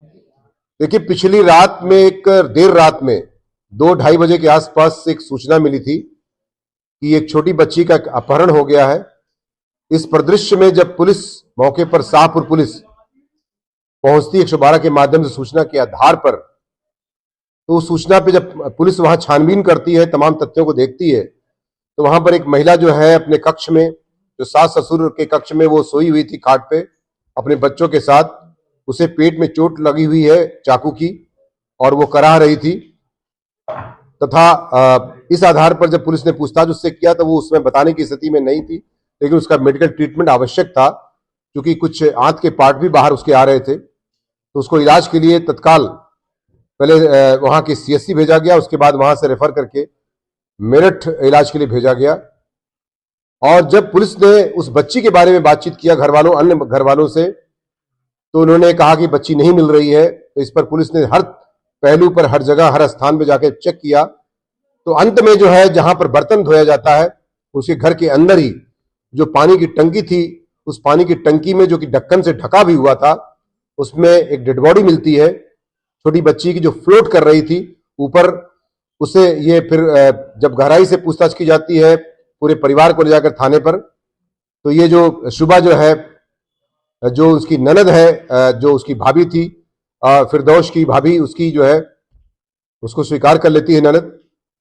देखिए, पिछली रात में एक देर रात में 2-2:30 बजे के आसपास एक सूचना मिली थी कि एक छोटी बच्ची का अपहरण हो गया है। इस परिदृश्य में जब पुलिस मौके पर शाहपुर पुलिस पहुंचती 112 के माध्यम से सूचना के आधार पर, तो उस सूचना पे जब पुलिस वहां छानबीन करती है, तमाम तथ्यों को देखती है, तो वहां पर एक महिला जो है अपने कक्ष में, जो सास ससुर के कक्ष में वो सोई हुई थी खाट पे अपने बच्चों के साथ। उसे पेट में चोट लगी हुई है चाकू की और वो कराह रही थी। तथा इस आधार पर जब पुलिस ने पूछताछ उससे किया तो वो उसमें बताने की स्थिति में नहीं थी, लेकिन उसका मेडिकल ट्रीटमेंट आवश्यक था क्योंकि कुछ आंत के पार्ट भी बाहर उसके आ रहे थे। तो उसको इलाज के लिए तत्काल पहले वहां के सीएससी भेजा गया, उसके बाद वहां से रेफर करके मेरठ इलाज के लिए भेजा गया। और जब पुलिस ने उस बच्ची के बारे में बातचीत किया अन्य घर वालों से, तो उन्होंने कहा कि बच्ची नहीं मिल रही है। तो इस पर पुलिस ने हर पहलू पर, हर जगह, हर स्थान पर जाकर चेक किया। तो अंत में जो है, जहां पर बर्तन धोया जाता है उसके घर के अंदर ही जो पानी की टंकी थी, उस पानी की टंकी में, जो कि ढक्कन से ढका भी हुआ था, उसमें एक डेड बॉडी मिलती है छोटी बच्ची की, जो फ्लोट कर रही थी ऊपर। उसे ये फिर जब गहराई से पूछताछ की जाती है पूरे परिवार को ले जाकर थाने पर, तो ये जो शुभा जो है, जो उसकी ननद है, जो उसकी भाभी थी, फिरदौश की भाभी, उसकी जो है उसको स्वीकार कर लेती है ननद,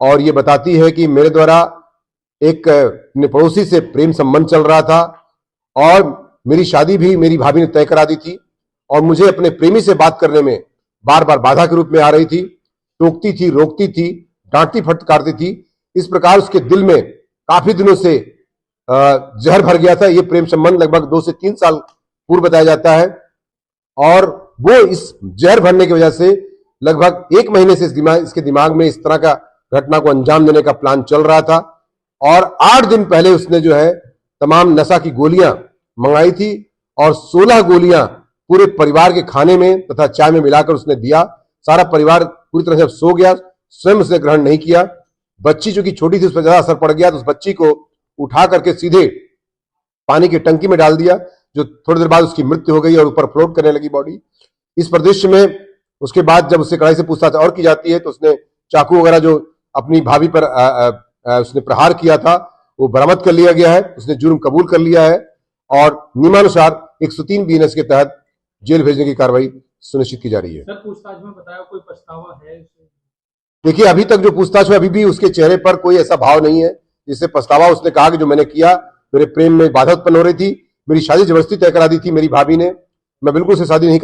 और ये बताती है कि मेरे द्वारा एक अपने पड़ोसी से प्रेम संबंध चल रहा था और मेरी शादी भी मेरी भाभी ने तय करा दी थी और मुझे अपने प्रेमी से बात करने में बार बार बाधा के रूप में आ रही थी, टोकती थी, रोकती थी, डांटती फटकारती थी। इस प्रकार उसके दिल में काफी दिनों से जहर भर गया था। ये प्रेम संबंध लगभग 2 से 3 साल पूर्व बताया जाता है और वो इस जहर भरने की वजह से लगभग 1 महीने से इसके दिमाग में इस तरह का घटना को अंजाम देने का प्लान चल रहा था। और 8 दिन पहले उसने जो है तमाम नशा की गोलियां मंगाई थी और 16 गोलियां पूरे परिवार के खाने में तथा चाय में मिलाकर उसने दिया। सारा परिवार पूरी तरह से सो गया, स्वयं उसने ग्रहण नहीं किया। बच्ची चूंकि छोटी थी, उस पर ज्यादा असर पड़ गया, तो उस बच्ची को उठा करके सीधे पानी की टंकी में डाल दिया, जो थोड़ी देर बाद उसकी मृत्यु हो गई और ऊपर फ्लोट करने लगी बॉडी। इस परिदृश्य में उसके बाद जब उससे कड़ाई से पूछताछ और की जाती है, तो उसने चाकू वगैरह जो अपनी भाभी पर उसने प्रहार किया था वो बरामद कर लिया गया है। उसने जुर्म कबूल कर लिया है और नियमानुसार 103 बीएनएस के तहत जेल भेजने की कार्रवाई सुनिश्चित की जा रही है। सर, पूछताछ में बताया कोई पछतावा है? देखिए, अभी तक जो पूछताछ हुई, अभी भी उसके चेहरे पर कोई ऐसा भाव नहीं है जिससे पछतावा। उसने कहा कि जो मैंने किया, मेरे प्रेम में बाधा उत्पन्न हो रही थी, मेरी शादी जबरदस्ती तय करा दी थी मेरी भाभी ने, मैं बिल्कुल से शादी नहीं